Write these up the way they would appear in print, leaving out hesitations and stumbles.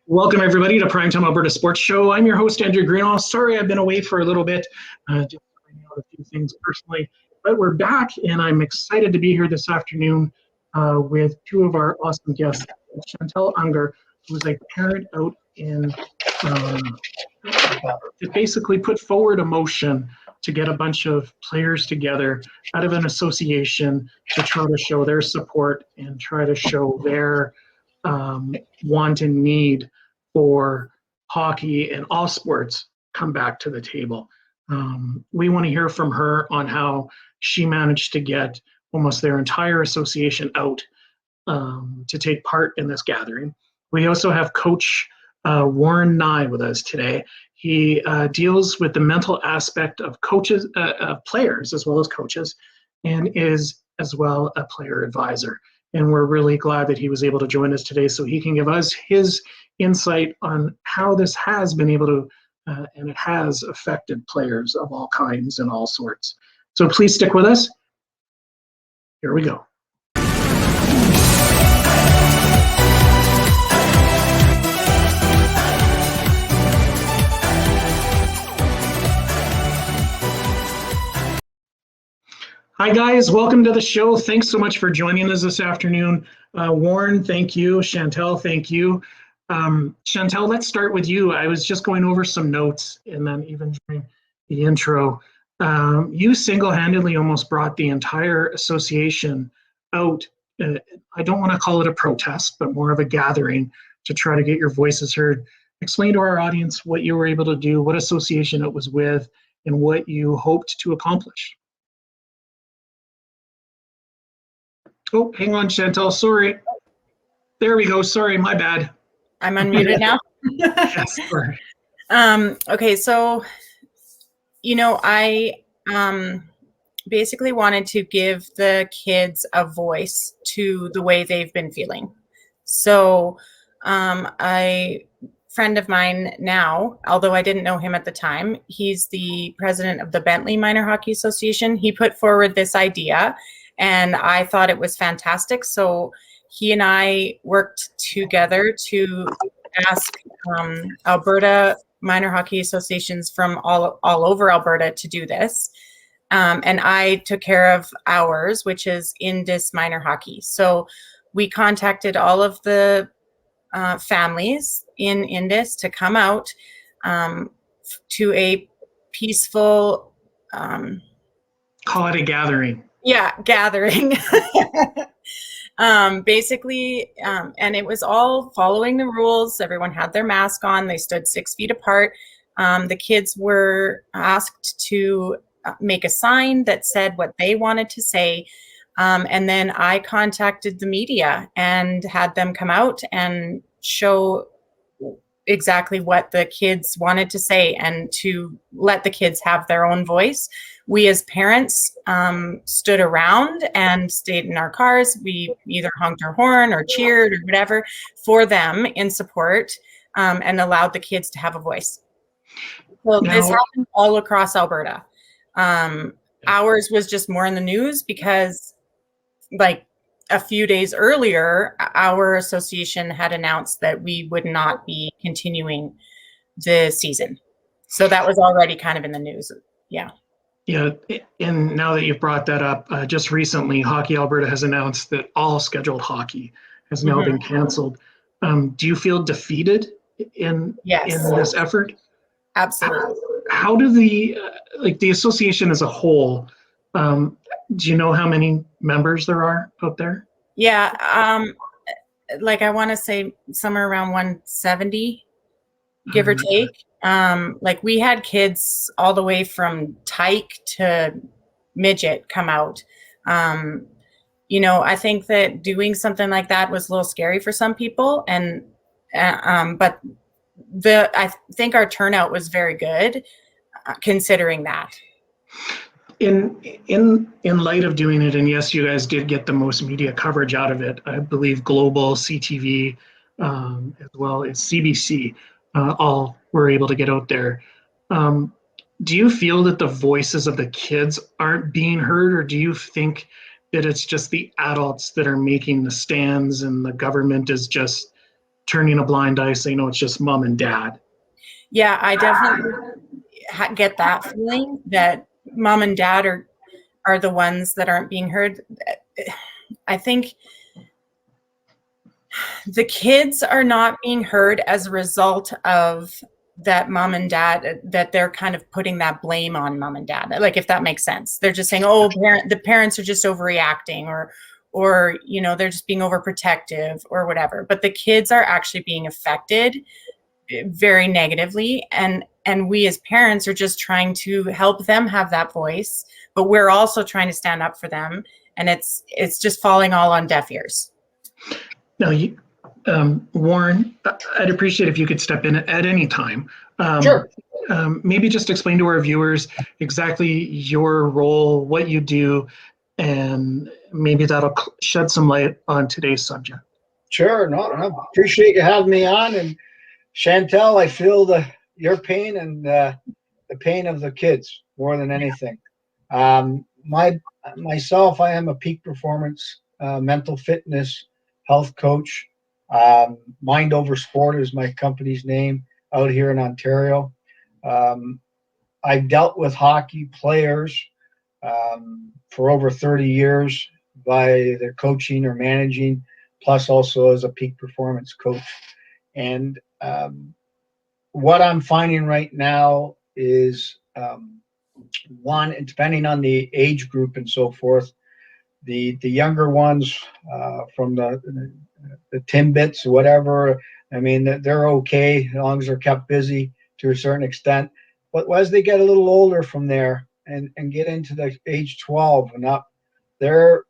Welcome, everybody, to Primetime Alberta Sports Show. I'm your host, Andrew Greenall. Sorry I've been away for a little bit, just finding out a few things personally. But we're back, and I'm excited to be here this afternoon with two of our awesome guests, Chantelle Unger, who's a parent out in to basically put forward a motion to get a bunch of players together out of an association to try to show their support and try to show their want and need for hockey and all sports come back to the table. We want to hear from her on how she managed to get almost their entire association out to take part in this gathering. We also have Coach Warren Nye with us today. He deals with the mental aspect of coaches, players as well as coaches, and is as well a player advisor. And we're really glad that he was able to join us today so he can give us his insight on how this has been able to, and it has affected players of all kinds and all sorts. So please stick with us. Here we go. Hi guys, welcome to the show. Thanks so much for joining us this afternoon. Warren, thank you. Chantelle, thank you. Chantelle, let's start with you. I was just going over some notes and then even during the intro. You single-handedly almost brought the entire association out. I don't want to call it a protest, but more of a gathering to try to get your voices heard. Explain to our audience what you were able to do, what association it was with, and what you hoped to accomplish. Oh, hang on, Chantelle. Sorry. There we go. Sorry, my bad. I'm unmuted now. Yes, sorry. Okay, so, I basically wanted to give the kids a voice to the way they've been feeling. So a friend of mine now, although I didn't know him at the time, he's the president of the Indus Minor Hockey Association. He put forward this idea, and I thought it was fantastic. So he and I worked together to ask Alberta minor hockey associations from all over Alberta to do this. And I took care of ours, which is Indus Minor Hockey. So we contacted all of the families in Indus to come out to a peaceful... Call it a gathering. Yeah, gathering. Basically, and it was all following the rules. Everyone had their mask on. They stood 6 feet apart. The kids were asked to make a sign that said what they wanted to say. And then I contacted the media and had them come out and show exactly what the kids wanted to say and to let the kids have their own voice. We as parents stood around and stayed in our cars. We either honked our horn or cheered or whatever for them in support, and allowed the kids to have a voice. So this happened all across Alberta. Ours was just more in the news because, like, a few days earlier, our association had announced that we would not be continuing the season. So that was already kind of in the news. Yeah. Yeah, and now that you've brought that up, just recently, Hockey Alberta has announced that all scheduled hockey has now been canceled. Do you feel defeated in this effort? Absolutely. How do the association as a whole, do you know how many members there are out there? Yeah, I want to say somewhere around 170, give or take. We had kids all the way from tyke to midget come out. I think that doing something like that was a little scary for some people, and but I think our turnout was very good, considering that. In light of doing it, and yes, you guys did get the most media coverage out of it. I believe Global, CTV, as well as CBC, all were able to get out there. Do you feel that the voices of the kids aren't being heard, or do you think that it's just the adults that are making the stands and the government is just turning a blind eye, saying, "No, it's just mom and dad." Yeah, I definitely get that feeling that mom and dad are the ones that aren't being heard. I think the kids are not being heard as a result of that mom and dad, that they're kind of putting that blame on mom and dad. Like, if that makes sense, they're just saying, oh, the parents are just overreacting, or you know, they're just being overprotective or whatever. But the kids are actually being affected very negatively, and we as parents are just trying to help them have that voice, but we're also trying to stand up for them, and it's just falling all on deaf ears. Now, Warren, I'd appreciate if you could step in at any time. Sure. Maybe just explain to our viewers exactly your role, what you do, and maybe that'll shed some light on today's subject. Sure. No, I appreciate you having me on. And Chantelle, I feel your pain and the pain of the kids more than anything. Myself, I am a peak performance mental fitness health coach. Mind Over Sport is my company's name out here in Ontario. I've dealt with hockey players for over 30 years by their coaching or managing, plus also as a peak performance coach. And what I'm finding right now is one, and depending on the age group and so forth, the younger ones from the Timbits or whatever, I mean, they're okay as long as they're kept busy to a certain extent. But as they get a little older from there and get into the age 12 and up, they're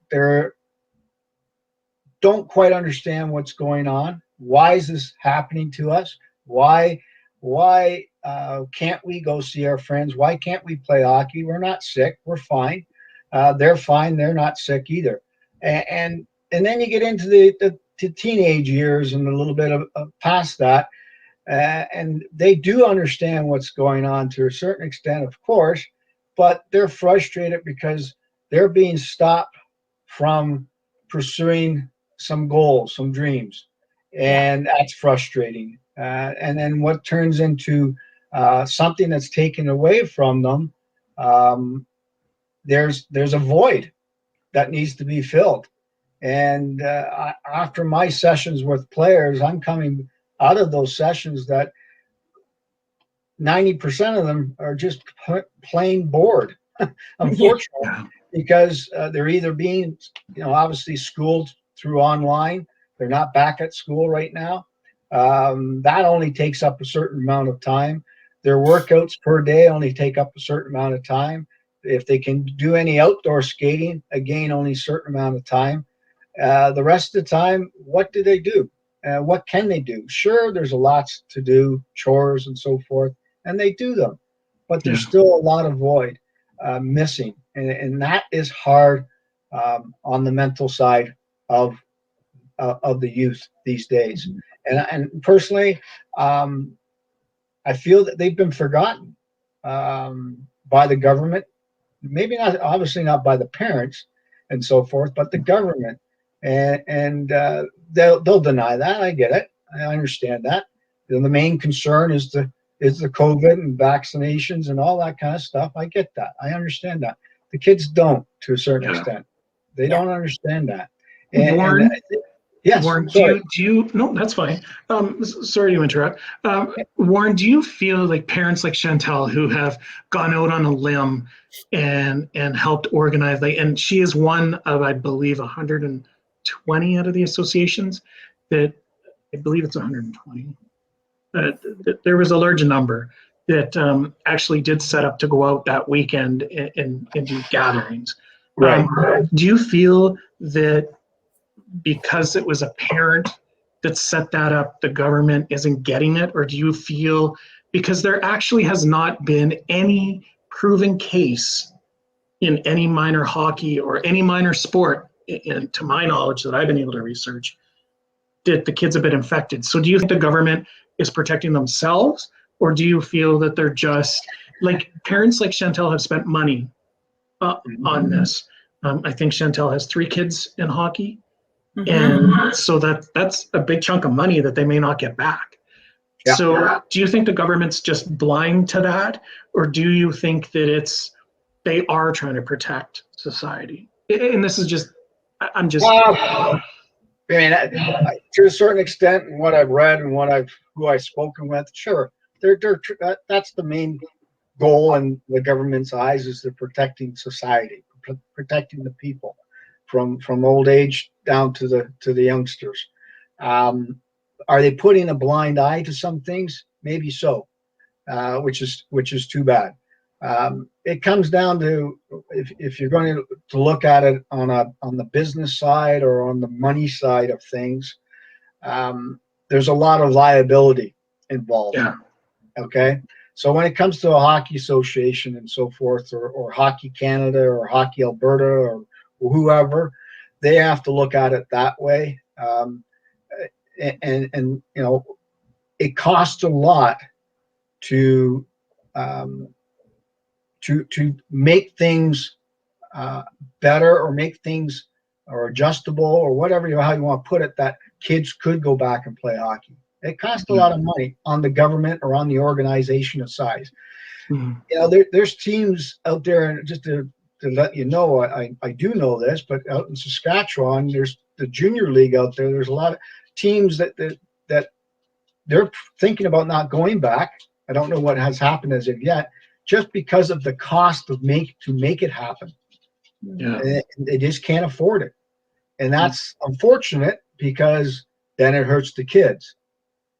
don't quite understand what's going on. Why is this happening to us? Why can't we go see our friends? Why can't we play hockey? We're not sick. We're fine. They're fine. They're not sick either. And then you get into the teenage years and a little bit of past that, and they do understand what's going on to a certain extent, of course, but they're frustrated because they're being stopped from pursuing some goals, some dreams, and that's frustrating. And then what turns into something that's taken away from them, there's a void that needs to be filled. And after my sessions with players, I'm coming out of those sessions that 90% of them are just plain bored, unfortunately, because they're either being, obviously schooled through online. They're not back at school right now. That only takes up a certain amount of time. Their workouts per day only take up a certain amount of time. If they can do any outdoor skating, again, only a certain amount of time. The rest of the time, what do they do? What can they do? Sure, there's a lot to do, chores and so forth, and they do them. But there's still a lot of void missing. And that is hard on the mental side of the youth these days. And personally, I feel that they've been forgotten by the government. Maybe not, obviously not by the parents and so forth, but the government. And they'll deny that. I get it. I understand that. The main concern is the COVID and vaccinations and all that kind of stuff. I get that. I understand that. The kids don't, to a certain extent. They don't understand that. Warren, yes. Warren, do you? No, that's fine. Sorry to interrupt. Warren, do you feel like parents like Chantelle, who have gone out on a limb and helped organize, and she is one of, I believe, 120 out of the associations, that I believe it's 120. There was a large number that actually did set up to go out that weekend and do gatherings. Right. Do you feel that because it was a parent that set that up, the government isn't getting it? Or do you feel, because there actually has not been any proven case in any minor hockey or any minor sport, to my knowledge, that I've been able to research, that the kids have been infected? So do you think the government is protecting themselves, or do you feel that they're just, like, parents like Chantelle have spent money on this? I think Chantelle has 3 kids in hockey. And so that's a big chunk of money that they may not get back. Yeah. So do you think the government's just blind to that? Or do you think that they are trying to protect society? And this is just, I'm just. I mean, to a certain extent, and what I've read and who I've spoken with, sure, that's the main goal in the government's eyes, is they're protecting society, protecting the people from old age down to the youngsters. Are they putting a blind eye to some things? Maybe so, which is too bad. It comes down to, if you're going to look at it on the business side or on the money side of things, there's a lot of liability involved. Yeah. Okay. So when it comes to a hockey association and so forth, or Hockey Canada or Hockey Alberta or whoever, they have to look at it that way. And you know, it costs a lot to make things better, or make things or adjustable, or whatever, how you want to put it, that kids could go back and play hockey. It costs a lot of money on the government or on the organization of size. You know, there's teams out there, and just to let you know, I do know this, but out in Saskatchewan, there's the junior league out there. There's a lot of teams that they're thinking about not going back. I don't know what has happened as of yet, just because of the cost to make it happen. Yeah. They just can't afford it. And that's unfortunate, because then it hurts the kids.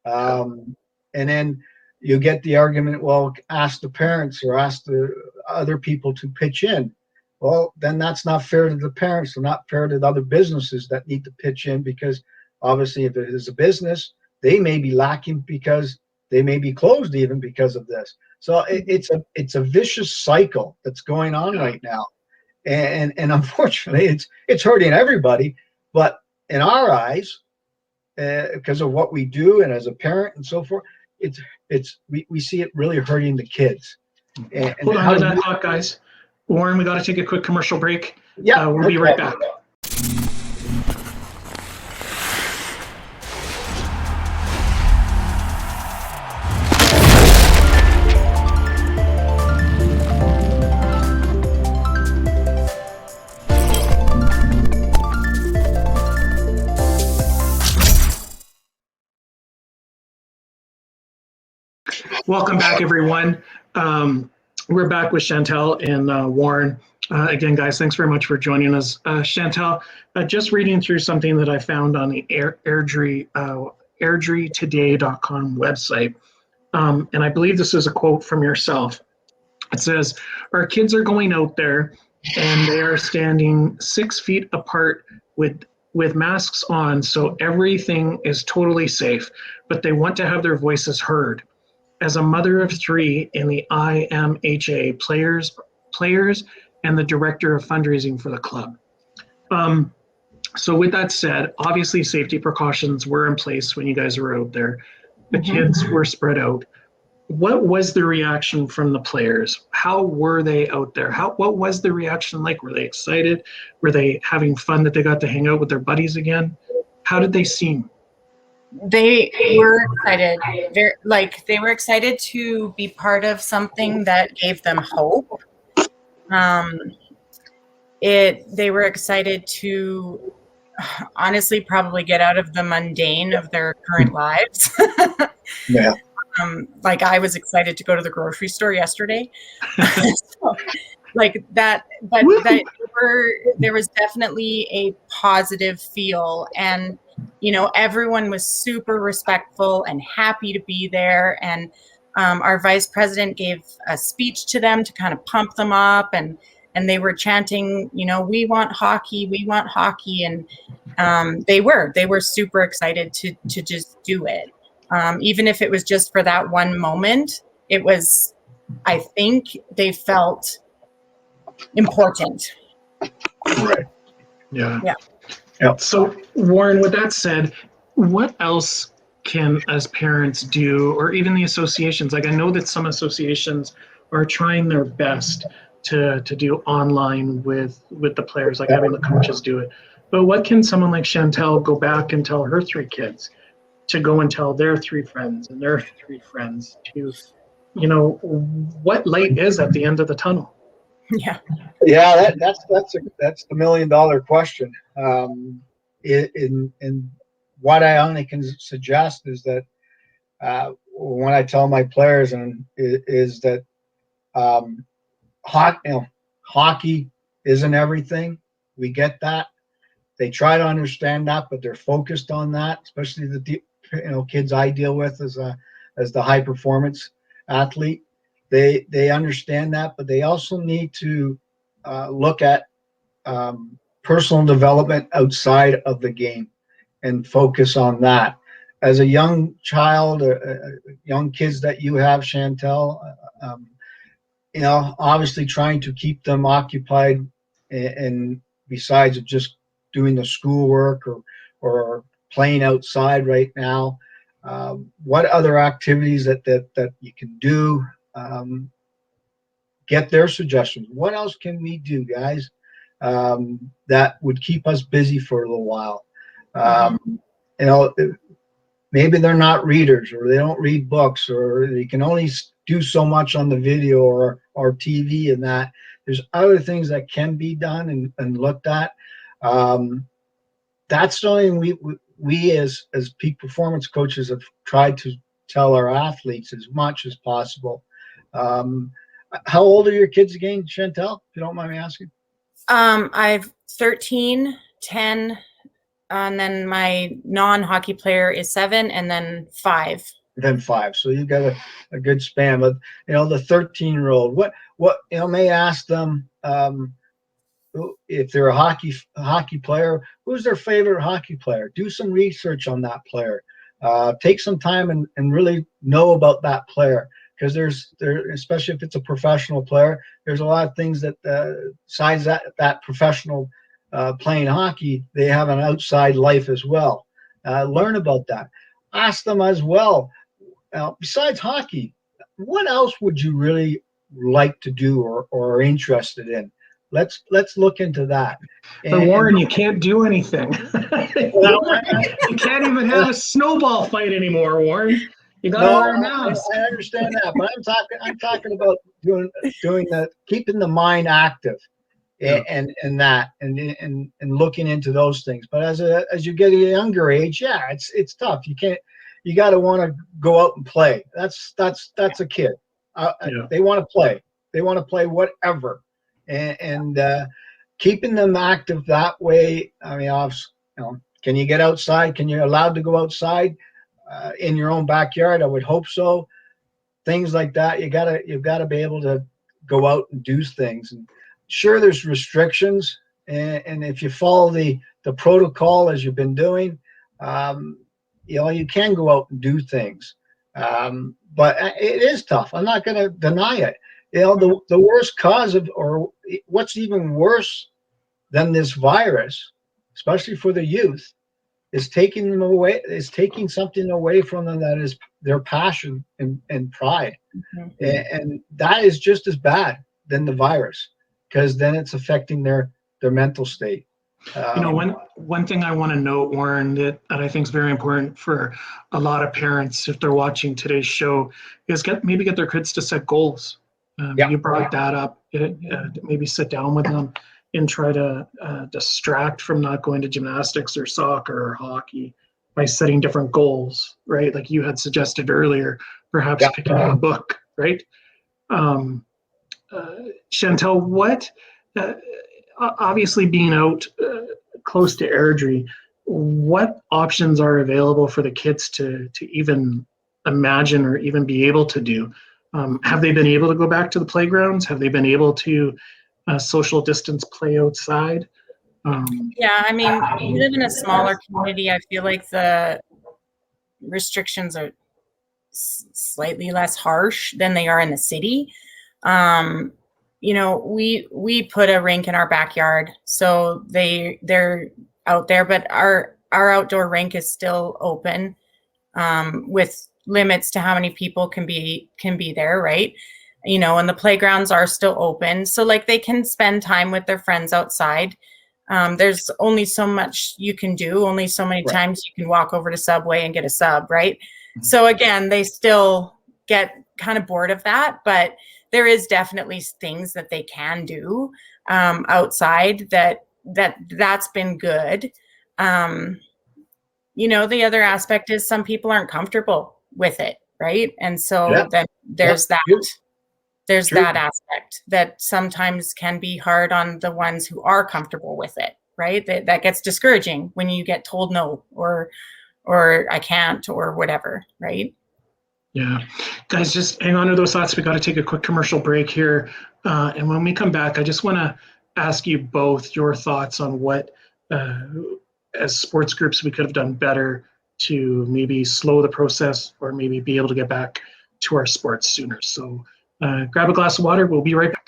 And then you get the argument, well, ask the parents or ask the other people to pitch in. Well, then that's not fair to the parents, and not fair to the other businesses that need to pitch in, because obviously if it is a business, they may be lacking because they may be closed even because of this. So it's a vicious cycle that's going on right now. And unfortunately, it's hurting everybody. But in our eyes, because of what we do, and as a parent and so forth, we see it really hurting the kids. And hold on to that thought, guys. Warren, we got to take a quick commercial break. Yeah, we'll be right back. Welcome back, everyone. We're back with Chantelle and Warren. Again, guys, thanks very much for joining us. Chantelle, just reading through something that I found on the airdrietoday.com website, and I believe this is a quote from yourself. It says, "Our kids are going out there and they are standing 6 feet apart with masks on, so everything is totally safe, but they want to have their voices heard. As a mother of 3 in the IMHA, players, and the director of fundraising for the club." So with that said, obviously safety precautions were in place when you guys were out there. The kids were spread out. What was the reaction from the players? How were they out there? What was the reaction like? Were they excited? Were they having fun that they got to hang out with their buddies again? How did they seem? They were excited. They were excited to be part of something that gave them hope. They were excited to, honestly, probably get out of the mundane of their current lives. Yeah. Like, I was excited to go to the grocery store yesterday. So, like that, but there was definitely a positive feel, and you know, everyone was super respectful and happy to be there. And our vice president gave a speech to them to kind of pump them up, and they were chanting, you know, "We want hockey, we want hockey," and they were super excited to just do it. Even if it was just for that one moment, it was, I think they felt important. Right. Yeah. Yeah. Yep. So, Warren, with that said, what else can us parents do, or even the associations? Like, I know that some associations are trying their best to do online with the players, like having the coaches do it. But what can someone like Chantelle go back and tell her 3 kids, to go and tell their 3 friends and their 3 friends, to, you know, what light is at the end of the tunnel? Yeah. Yeah, that's the $1 million question. In what I only can suggest is that when I tell my players is that hockey isn't everything. We get that. They try to understand that, but they're focused on that, especially the kids I deal with as the high performance athlete. They understand that, but they also need to look at personal development outside of the game and focus on that. As a young child, young kids that you have, Chantelle, obviously trying to keep them occupied, and besides of just doing the schoolwork or playing outside right now, what other activities that you can do? Get their suggestions. What else can we do, guys, that would keep us busy for a little while? Maybe they're not readers, or they don't read books, or they can only do so much on the video or TV, and that there's other things that can be done and looked at. That's something we as peak performance coaches have tried to tell our athletes as much as possible. How old are your kids again, Chantelle, if you don't mind me asking? I've 13, 10, and then my non-hockey player is 7, and then 5. Then 5. So you've got a good span. But the 13-year-old, what may ask them, if they're a hockey player, who's their favorite hockey player? Do some research on that player. Take some time and really know about that player, because there's especially if it's a professional player, there's a lot of things that besides that professional playing hockey, they have an outside life as well. Learn about that. Ask them as well. Besides hockey, what else would you really like to do or are interested in? Let's look into that. But Warren, you can't do anything. You can't even have a snowball fight anymore, Warren. You got to wear a mask. I understand that, but I'm talking about doing that, keeping the mind active, and looking into those things. But as you get a younger age, it's tough. You got to want to go out and play. That's a kid. They want to play. They want to play whatever. And keeping them active that way. I mean, can you get outside? Can you allowed to go outside in your own backyard? I would hope so. Things like that. You've got to be able to go out and do things. And sure, there's restrictions, and if you follow the protocol as you've been doing, you can go out and do things. But it is tough. I'm not going to deny it. The worst cause or what's even worse than this virus, especially for the youth, is taking something away from them that is their passion and pride. And that is just as bad than the virus, because then it's affecting their mental state. One thing I want to note, Warren, that I think is very important for a lot of parents, if they're watching today's show, is maybe get their kids to set goals. You brought that up. Maybe sit down with them and try to distract from not going to gymnastics or soccer or hockey by setting different goals, right? Like you had suggested earlier, perhaps picking up a book, right? Chantelle, what, obviously being out close to Airdrie, what options are available for the kids to even imagine or even be able to do? Have they been able to go back to the playgrounds? Have they been able to social distance play outside? Yeah, I mean, we live in a smaller community. I feel like the restrictions are slightly less harsh than they are in the city. We put a rink in our backyard, so they're out there, but our outdoor rink is still open, with limits to how many people can be there, right? And the playgrounds are still open, so like they can spend time with their friends outside. There's only so much you can do, only so many times you can walk over to Subway and get a sub, right? So again, they still get kind of bored of that, but there is definitely things that they can do outside that's been good. You know, the other aspect is some people aren't comfortable with it, right? And so then there's that. There's that aspect that sometimes can be hard on the ones who are comfortable with it, right? That gets discouraging when you get told no or I can't or whatever, right? Yeah. Guys, just hang on to those thoughts. We got to take a quick commercial break here. And when we come back, I just want to ask you both your thoughts on what, as sports groups, we could have done better to maybe slow the process or maybe be able to get back to our sports sooner. So grab a glass of water. We'll be right back.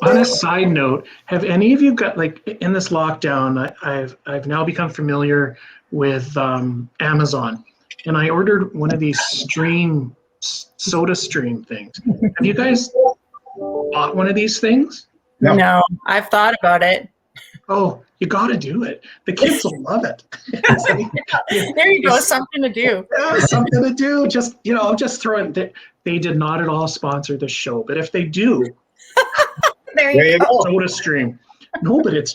On a side note, have any of you got, like, in this lockdown, I've now become familiar with Amazon, and I ordered one of these soda stream things. Have you guys bought one of these things? No, I've thought about it. Oh, you got to do it. The kids will love it. There you go, something to do. Yeah, something to do. Just, just throw it. They did not at all sponsor the show, but if they do, there you go. Soda stream. No, but it's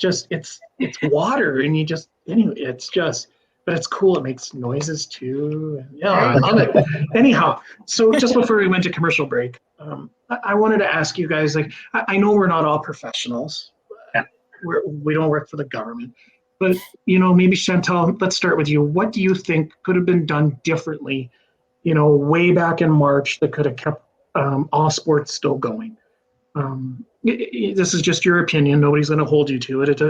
water, and but it's cool. It makes noises too. Yeah, I love it. Anyhow, so just before we went to commercial break, I wanted to ask you guys, like, I know we're not all professionals. We don't work for the government, but maybe Chantelle, let's start with you. What do you think could have been done differently, way back in March that could have kept all sports still going? This is just your opinion. Nobody's going to hold you to it.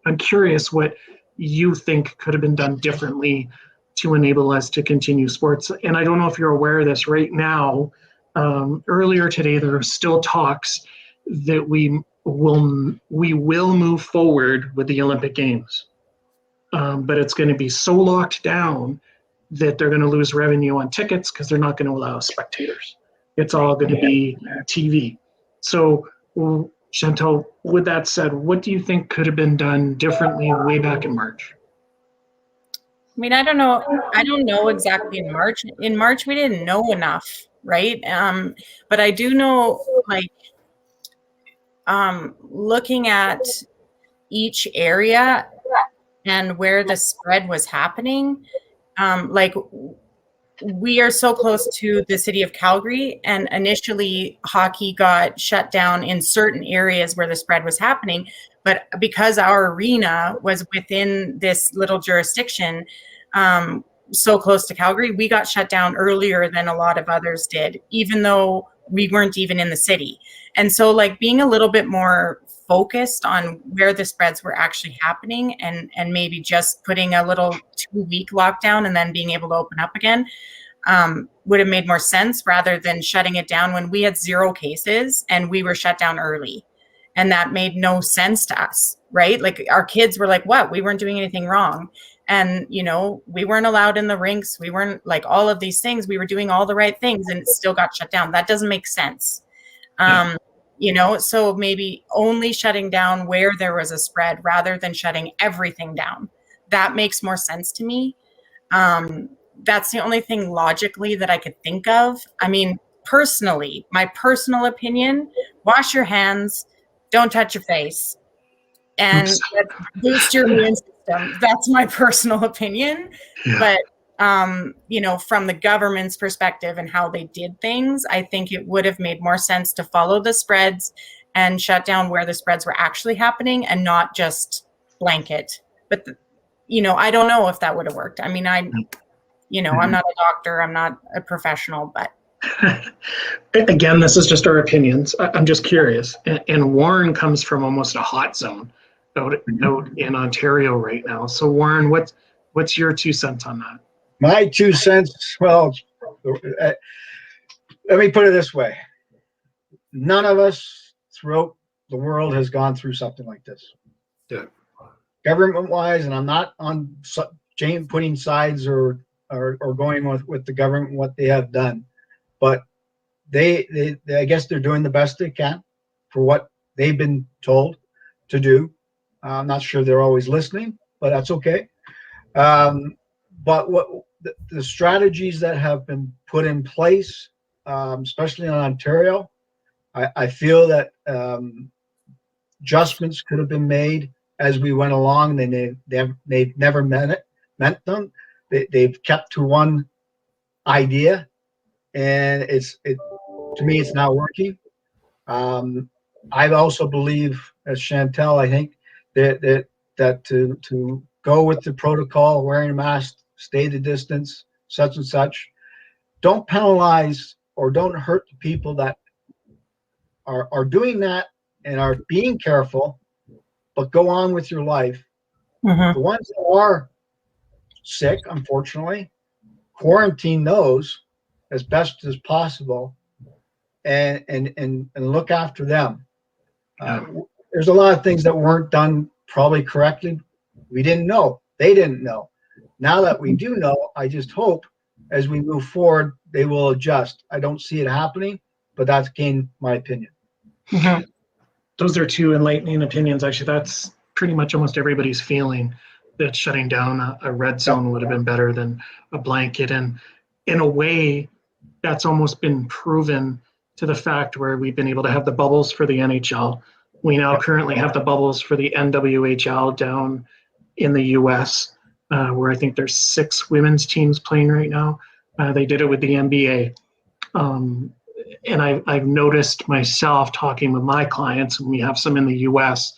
I'm curious what you think could have been done differently to enable us to continue sports. And I don't know if you're aware of this right now. Earlier today, there are still talks that we will move forward with the Olympic Games. But it's going to be so locked down that they're going to lose revenue on tickets because they're not going to allow spectators. It's all going to be TV. So, Chantelle, with that said, what do you think could have been done differently way back in March? I mean, I don't know exactly in March. In March, we didn't know enough, right? But I do know, like, looking at each area and where the spread was happening, like, we are so close to the city of Calgary, and initially hockey got shut down in certain areas where the spread was happening. But because our arena was within this little jurisdiction, so close to Calgary, we got shut down earlier than a lot of others did, even though we weren't even in the city. And so, like, being a little bit more focused on where the spreads were actually happening, and maybe just putting a little 2-week lockdown and then being able to open up again would have made more sense, rather than shutting it down when we had 0 cases and we were shut down early. And that made no sense to us, right? Like, our kids were like, what? We weren't doing anything wrong. And, we weren't allowed in the rinks. We weren't, like, all of these things. We were doing all the right things and it still got shut down. That doesn't make sense. So maybe only shutting down where there was a spread rather than shutting everything down. That makes more sense to me. That's the only thing logically that I could think of. I mean, personally, my personal opinion, wash your hands. don't touch your face, and boost your immune system. That's my personal opinion. Yeah. But from the government's perspective and how they did things, I think it would have made more sense to follow the spreads and shut down where the spreads were actually happening and not just blanket. But I don't know if that would have worked. I mean, I'm not a doctor, I'm not a professional, but again, this is just our opinions. I'm just curious. And Warren comes from almost a hot zone out in Ontario right now. So Warren, what's your 2 cents on that? My 2 cents, well, let me put it this way. None of us throughout the world has gone through something like this. Yeah. Government-wise, and I'm not on putting sides or going with the government, what they have done. But they I guess they're doing the best they can for what they've been told to do. I'm not sure they're always listening, but that's okay. But what the strategies that have been put in place, especially in Ontario, I feel that adjustments could have been made as we went along. They've never meant them. They've kept to one idea, and to me, it's not working. I also believe, as Chantelle, I think that to go with the protocol, wearing a mask, stay the distance, such and such, don't penalize or don't hurt the people that are doing that and are being careful, but go on with your life. The ones that are sick, unfortunately, quarantine those as best as possible and look after them. There's a lot of things that weren't done probably correctly. We didn't know. They didn't know. Now that we do know, I just hope as we move forward, they will adjust. I don't see it happening, but that's again my opinion. Those are 2 enlightening opinions. Actually, that's pretty much almost everybody's feeling, that shutting down a red zone would have been better than a blanket. And in a way, that's almost been proven to the fact where we've been able to have the bubbles for the NHL. We now currently have the bubbles for the NWHL down in the US, where I think there's 6 women's teams playing right now. They did it with the NBA. And I've noticed myself talking with my clients, and we have some in the US,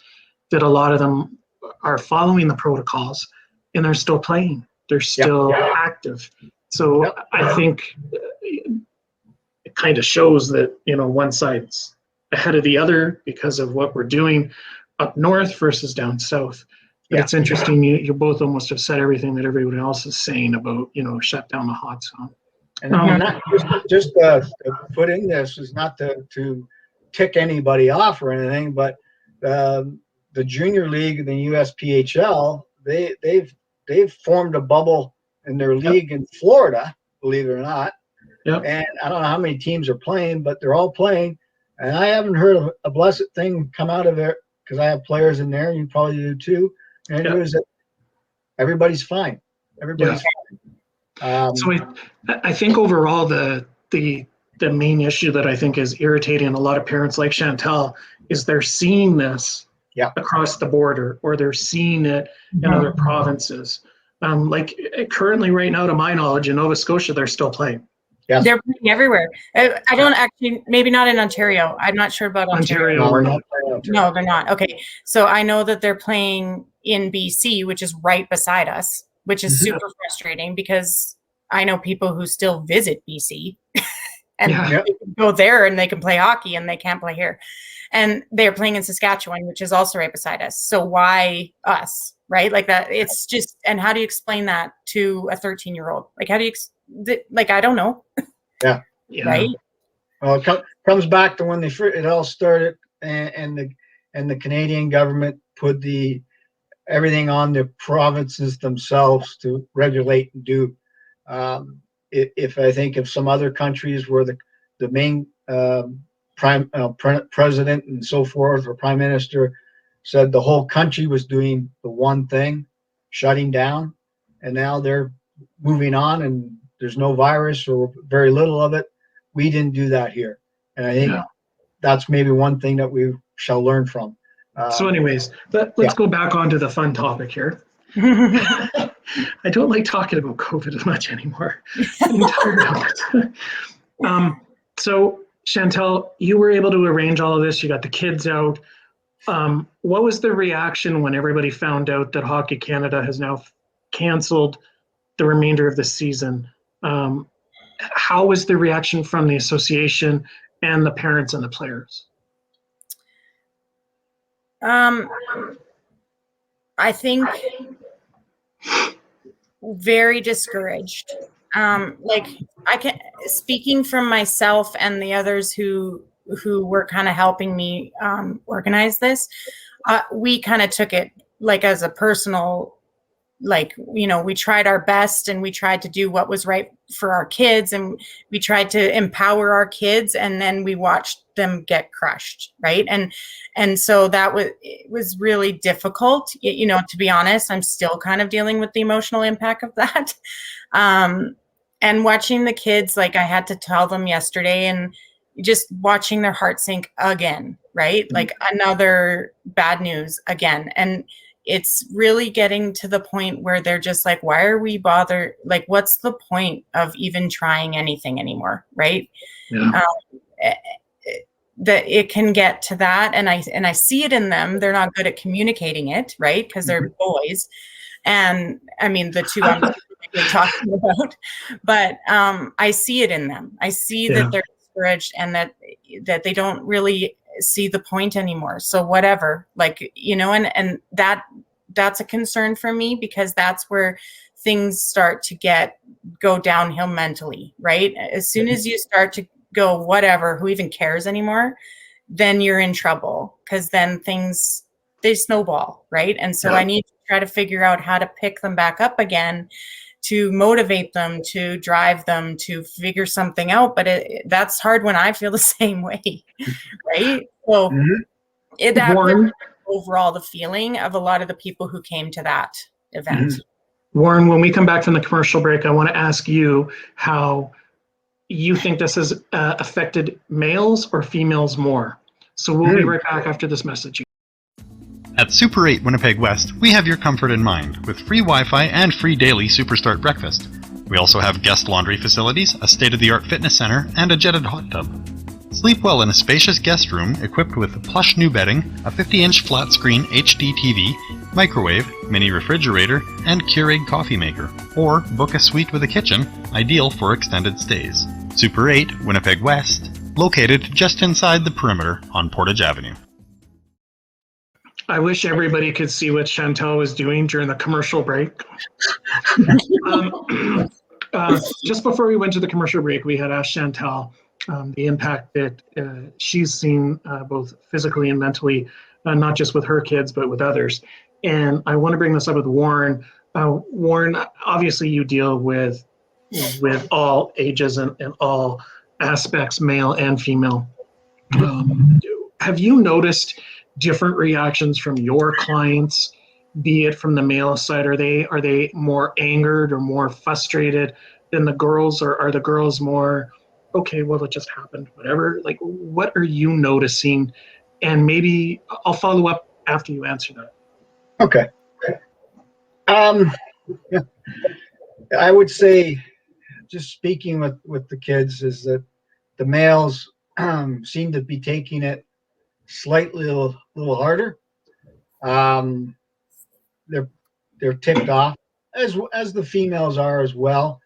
that a lot of them are following the protocols and they're still playing. They're still active. So I think it kind of shows that, one side's ahead of the other because of what we're doing up north versus down south. But it's interesting, you both almost have said everything that everyone else is saying about, shut down the hot zone. And not just to put in this is not to tick anybody off or anything, but the junior league, the USPHL, they've formed a bubble in their league in Florida, believe it or not. And I don't know how many teams are playing, but they're all playing. And I haven't heard of a blessed thing come out of it, because I have players in there, and you probably do too. And it was that everybody's fine. Everybody's fine. So I think overall the main issue that I think is irritating a lot of parents like Chantelle is they're seeing this across the border, or they're seeing it in other provinces. Like currently right now, to my knowledge, in Nova Scotia, they're still playing. Yes. They're playing everywhere. I don't actually, maybe not in Ontario. I'm not sure about Ontario. No, we're not. No, they're not. Okay. So I know that they're playing in BC, which is right beside us, which is super frustrating, because I know people who still visit BC and they can go there and they can play hockey, and they can't play here. And they're playing in Saskatchewan, which is also right beside us. So why us, right? Like that, it's just, and how do you explain that to a 13-year-old? Like, how do you, I don't know. Right? Well, it comes back to when it all started, and the Canadian government put everything on the provinces themselves to regulate and do. If I think of some other countries where the main president and so forth, or prime minister, said the whole country was doing the one thing, shutting down, and now they're moving on, and there's no virus or very little of it. We didn't do that here, and I think that's maybe one thing that we shall learn from. So anyways, let's go back onto the fun topic here. I don't like talking about COVID as much anymore. I'm tired of it. So Chantelle, you were able to arrange all of this. You got the kids out. What was the reaction when everybody found out that Hockey Canada has now canceled the remainder of the season? How was the reaction from the association and the parents and the players? I think very discouraged. Like speaking from myself and the others who were kind of helping me organize this, we kind of took it like as a personal, like, you know, we tried our best and we tried to do what was right for our kids and we tried to empower our kids, and then we watched them get crushed, right? And so it was really difficult, you know, to be honest. I'm still kind of dealing with the emotional impact of that. And watching the kids, like I had to tell them yesterday, and just watching their heart sink again, right? Like another bad news again. And it's really getting to the point where they're just like, why are we bothered? Like, what's the point of even trying anything anymore, right? Yeah. That it can get to that. And I see it in them. They're not good at communicating it, right? Because they're boys. And I mean, the two I'm talking about, but I see it in them. I see that they're discouraged and that they don't really see the point anymore. So whatever, like, you know, and that's a concern for me, because that's where things start to go downhill mentally, right? As soon as you start to go, whatever, who even cares anymore, then you're in trouble, because then they snowball, right? And so I need to try to figure out how to pick them back up again, to motivate them, to drive them, to figure something out. But that's hard when I feel the same way, right? So that was overall the feeling of a lot of the people who came to that event. Warren, when we come back from the commercial break, I want to ask you how you think this has affected males or females more. So we'll be right back after this message. At Super 8 Winnipeg West, we have your comfort in mind with free Wi-Fi and free daily Superstart breakfast. We also have guest laundry facilities, a state-of-the-art fitness center, and a jetted hot tub. Sleep well in a spacious guest room equipped with plush new bedding, a 50-inch flat-screen HD TV, microwave, mini refrigerator, and Keurig coffee maker. Or book a suite with a kitchen, ideal for extended stays. Super 8 Winnipeg West, located just inside the perimeter on Portage Avenue. I wish everybody could see what Chantelle was doing during the commercial break. Just before we went to the commercial break, we had asked Chantelle the impact that she's seen both physically and mentally, not just with her kids, but with others. And I want to bring this up with Warren. Warren, obviously you deal with all ages and all aspects, male and female. Have you noticed different reactions from your clients, be it from the male side? Are they more angered or more frustrated than the girls, or are the girls more, okay, well, it just happened, whatever? Like, what are you noticing? And maybe I'll follow up after you answer that. Okay. I would say, just speaking with the kids, is that the males seem to be taking it slightly a little harder. They're ticked off, as the females are as well.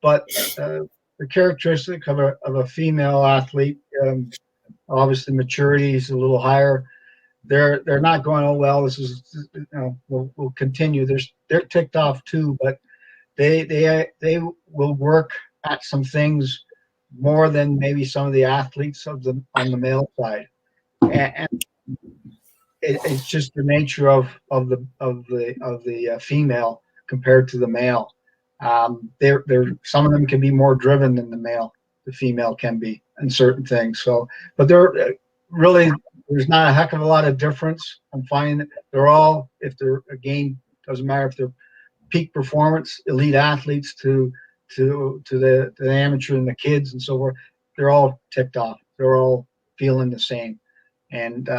But the characteristic of a female athlete, obviously maturity is a little higher. They're not going, oh well, this is, you know, we'll continue. They're ticked off too, but they will work at some things more than maybe some of the athletes on the male side. And it's just the nature of the female compared to the male. They're some of them can be more driven than the female can be in certain things. So, but they're really, there's not a heck of a lot of difference. I'm finding that they're all, if they're, again, doesn't matter if they're peak performance elite athletes to the amateur and the kids and so forth, they're all ticked off. They're all feeling the same. And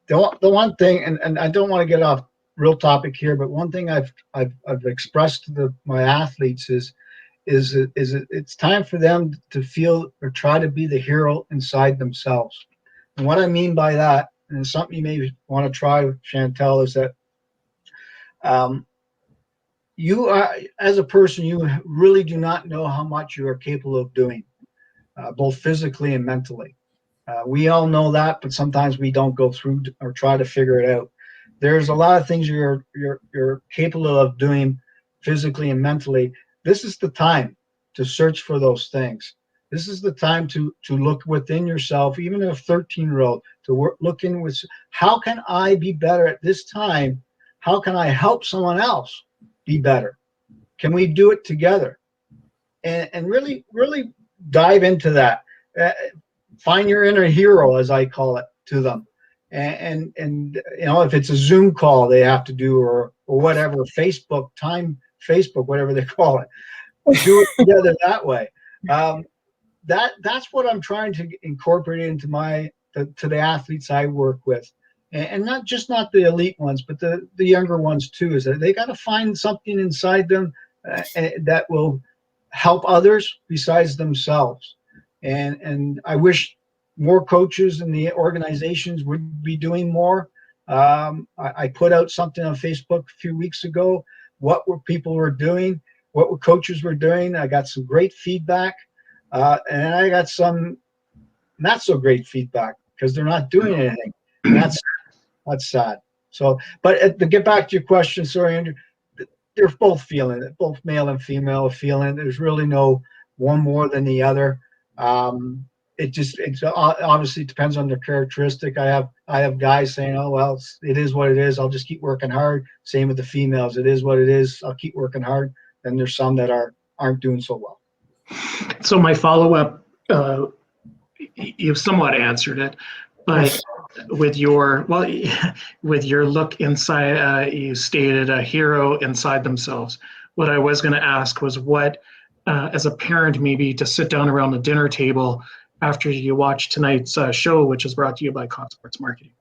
the one thing, and I don't want to get off real topic here, but one thing I've expressed to my athletes is it's time for them to feel or try to be the hero inside themselves. And what I mean by that, and it's something you may want to try, Chantelle, is that you are, as a person, you really do not know how much you are capable of doing, both physically and mentally. We all know that, but sometimes we don't go through or try to figure it out. There's a lot of things you're capable of doing physically and mentally. This is the time to search for those things. This is the time to look within yourself, even a 13-year-old, to look in with, how can I be better at this time? How can I help someone else be better? Can we do it together? And really dive into that. Find your inner hero, as I call it, to them. And you know, if it's a Zoom call they have to do, or whatever, Facebook, whatever they call it, do it together that way. That's what I'm trying to incorporate into to the athletes I work with, and not the elite ones, but the younger ones too. Is that they got to find something inside them that will help others besides themselves. And I wish more coaches in the organizations would be doing more. I put out something on Facebook a few weeks ago, what people were doing, what coaches were doing. I got some great feedback, and I got some not so great feedback because they're not doing anything. And that's sad. So, but to get back to your question, sorry, Andrew, they're both feeling it. Both male and female are feeling it. There's really no one more than the other. It obviously depends on their characteristic. I have guys saying, "Oh well, it is what it is. I'll just keep working hard." Same with the females. It is what it is. I'll keep working hard. Then there's some that aren't doing so well. So my follow-up, you've somewhat answered it, but with your look inside, you stated a hero inside themselves. What I was going to ask was what, as a parent, maybe to sit down around the dinner table after you watch tonight's show, which is brought to you by Cox Sports Marketing,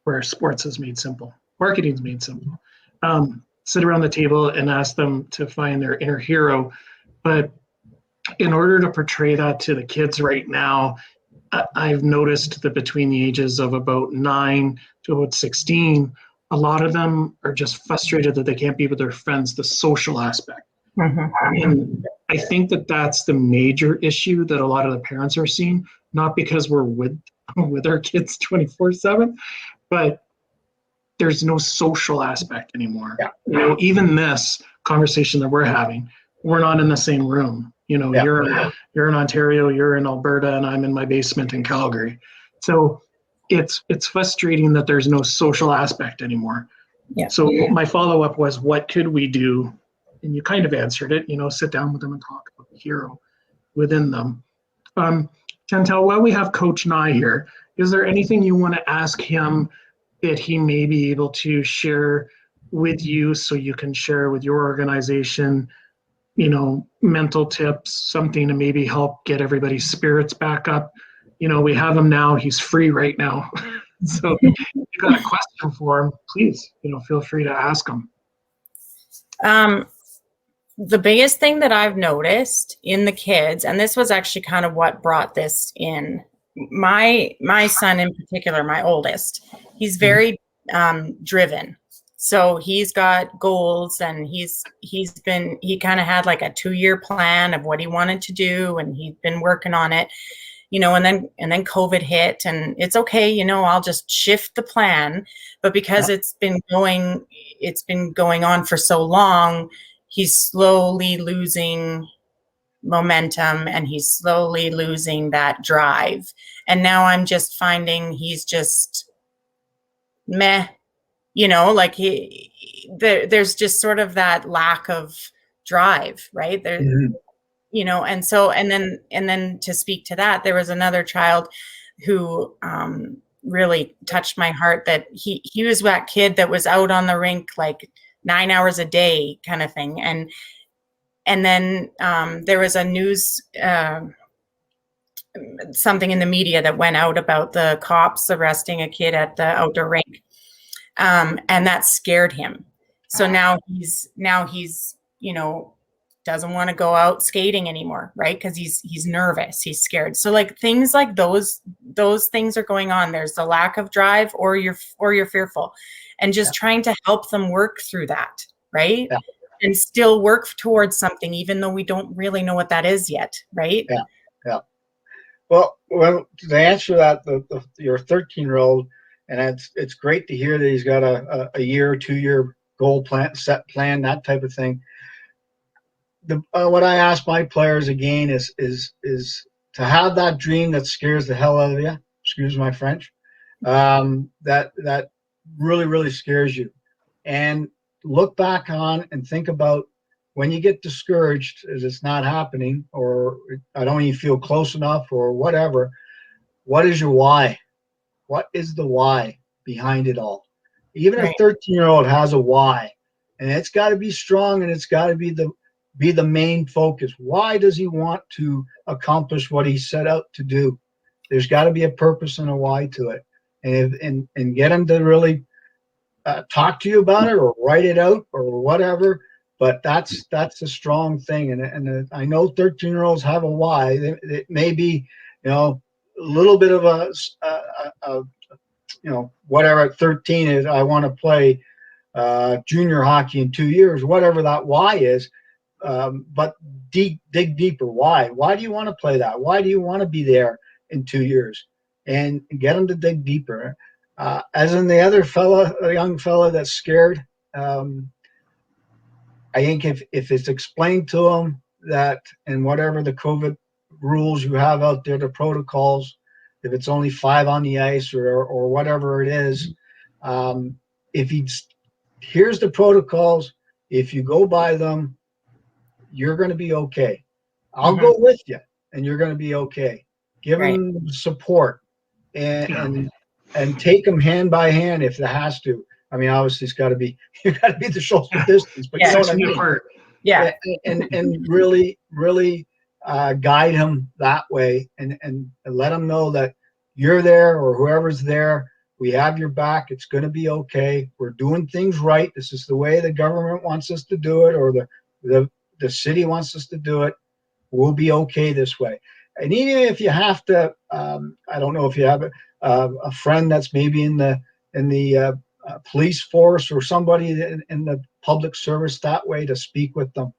where sports is made simple, marketing is made simple. Sit around the table and ask them to find their inner hero. But in order to portray that to the kids right now, I've noticed that between the ages of about 9 to about 16, a lot of them are just frustrated that they can't be with their friends, the social aspect. Mm-hmm. And I think that that's the major issue that a lot of the parents are seeing, not because we're with our kids 24/7, but there's no social aspect anymore. Yeah. You know, even this conversation that we're having, we're not in the same room. You know, yeah. You're in Ontario, you're in Alberta, and I'm in my basement in Calgary. So it's frustrating that there's no social aspect anymore. Yeah. So my follow-up was, what could we do? And you kind of answered it, you know, sit down with them and talk about the hero within them. Chantelle, while we have Coach Nye here, is there anything you want to ask him that he may be able to share with you so you can share with your organization, you know, mental tips, something to maybe help get everybody's spirits back up? You know, we have him now, he's free right now. So if you got a question for him, please, you know, feel free to ask him. The biggest thing that I've noticed in the kids, and this was actually kind of what brought this in, my son in particular, my oldest, he's very driven. So he's got goals, and he kind of had like a 2-year plan of what he wanted to do, and he'd been working on it, you know, and then COVID hit, and it's okay, you know, I'll just shift the plan. But because it's been going on for so long, he's slowly losing momentum, and he's slowly losing that drive. And now I'm just finding he's just meh, you know, like there's just sort of that lack of drive, right there. Mm-hmm. You know, and then to speak to that, there was another child who really touched my heart, that he was that kid that was out on the rink like 9 hours a day kind of thing. And then there was a news something in the media that went out about the cops arresting a kid at the outdoor rink, and that scared him. So now he's doesn't want to go out skating anymore, right? Because he's nervous, he's scared. So like things like those things are going on. There's the lack of drive, or you're fearful, and just trying to help them work through that, right? Yeah. And still work towards something, even though we don't really know what that is yet, right? Yeah. Well, to answer that, your 13-year-old, and it's great to hear that he's got a year, 2-year goal plan, set plan, that type of thing. What I ask my players again is to have that dream that scares the hell out of you. Excuse my French. That really, really scares you, and look back on and think about when you get discouraged as it's not happening, or I don't even feel close enough, or whatever. What is your why? What is the why behind it all? Even a 13-year-old has a why, and it's got to be strong, and it's got to be the main focus. Why does he want to accomplish what he set out to do? There's got to be a purpose and a why to it, and get him to really talk to you about it, or write it out, or whatever. But that's a strong thing, and I know 13-year-olds have a why. It may be, a little bit of a whatever. At 13 is, I want to play junior hockey in 2 years, whatever that why is. But dig deeper. Why do you want to play that? Why do you want to be there in 2 years? And get them to dig deeper. As in the other young fella that's scared, I think if it's explained to them that, and whatever the COVID rules you have out there, the protocols, if it's only 5 on the ice, or whatever it is, if here's the protocols, if you go by them, you're going to be okay. I'll go with you, and you're going to be okay. Give them support, and take them hand by hand if it has to. I mean, obviously, you got to be the social distance, but you know what I mean. Yeah, and really guide them that way, and let them know that you're there, or whoever's there. We have your back. It's going to be okay. We're doing things right. This is the way the government wants us to do it, or the city wants us to do it. We'll be okay this way. And even if you have to, I don't know if you have a friend that's maybe in the police force, or somebody in the public service that way, to speak with them.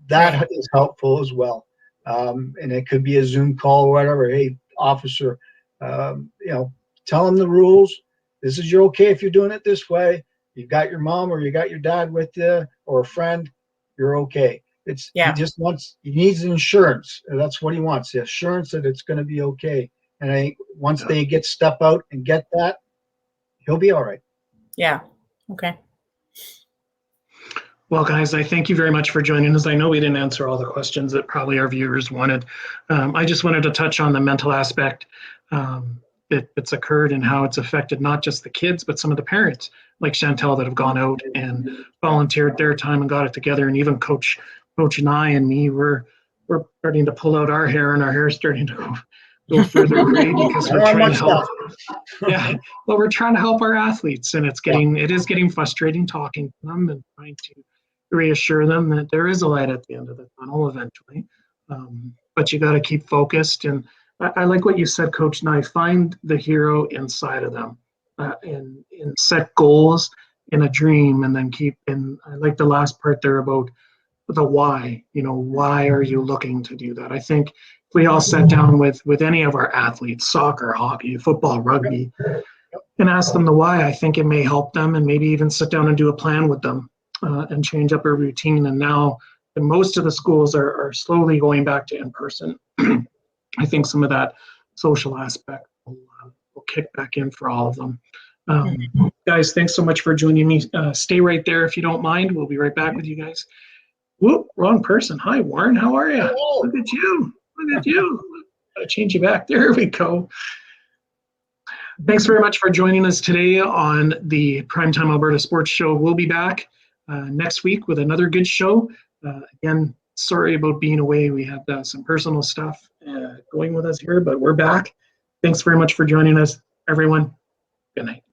That is helpful as well. And it could be a Zoom call or whatever. Hey, officer, tell them the rules. This is, you're okay if you're doing it this way. You've got your mom or you got your dad with you, or a friend, you're okay. He needs insurance. That's what he wants, the assurance that it's going to be okay. And I think once they step out and get that, he'll be all right. Yeah. Okay. Well, guys, I thank you very much for joining us. I know we didn't answer all the questions that probably our viewers wanted. I just wanted to touch on the mental aspect that's occurred, and how it's affected not just the kids, but some of the parents, like Chantelle, that have gone out and volunteered their time and got it together. And even Coach and I and me, we're starting to pull out our hair, and our hair is starting to go further gray, because we're trying to help. Well, we're trying to help our athletes, and it is getting frustrating talking to them and trying to reassure them that there is a light at the end of the tunnel eventually. But you got to keep focused. And I like what you said, Coach Nye, find the hero inside of them, and set goals and a dream, and then I like the last part there about the why. Why are you looking to do that? I think if we all sat down with any of our athletes, soccer, hockey, football, rugby, and ask them the why, I think it may help them, and maybe even sit down and do a plan with them, and change up a routine. And now most of the schools are slowly going back to in-person. I think some of that social aspect will kick back in for all of them. Guys, thanks so much for joining me. Stay right there if you don't mind. We'll be right back with you guys. Whoop, wrong person. Hi, Warren. How are you? Hello. Look at you. Gotta change you back. There we go. Thanks very much for joining us today on the Primetime Alberta Sports Show. We'll be back next week with another good show. Again, sorry about being away. We had some personal stuff going going with us here, but we're back. Thanks very much for joining us, everyone. Good night.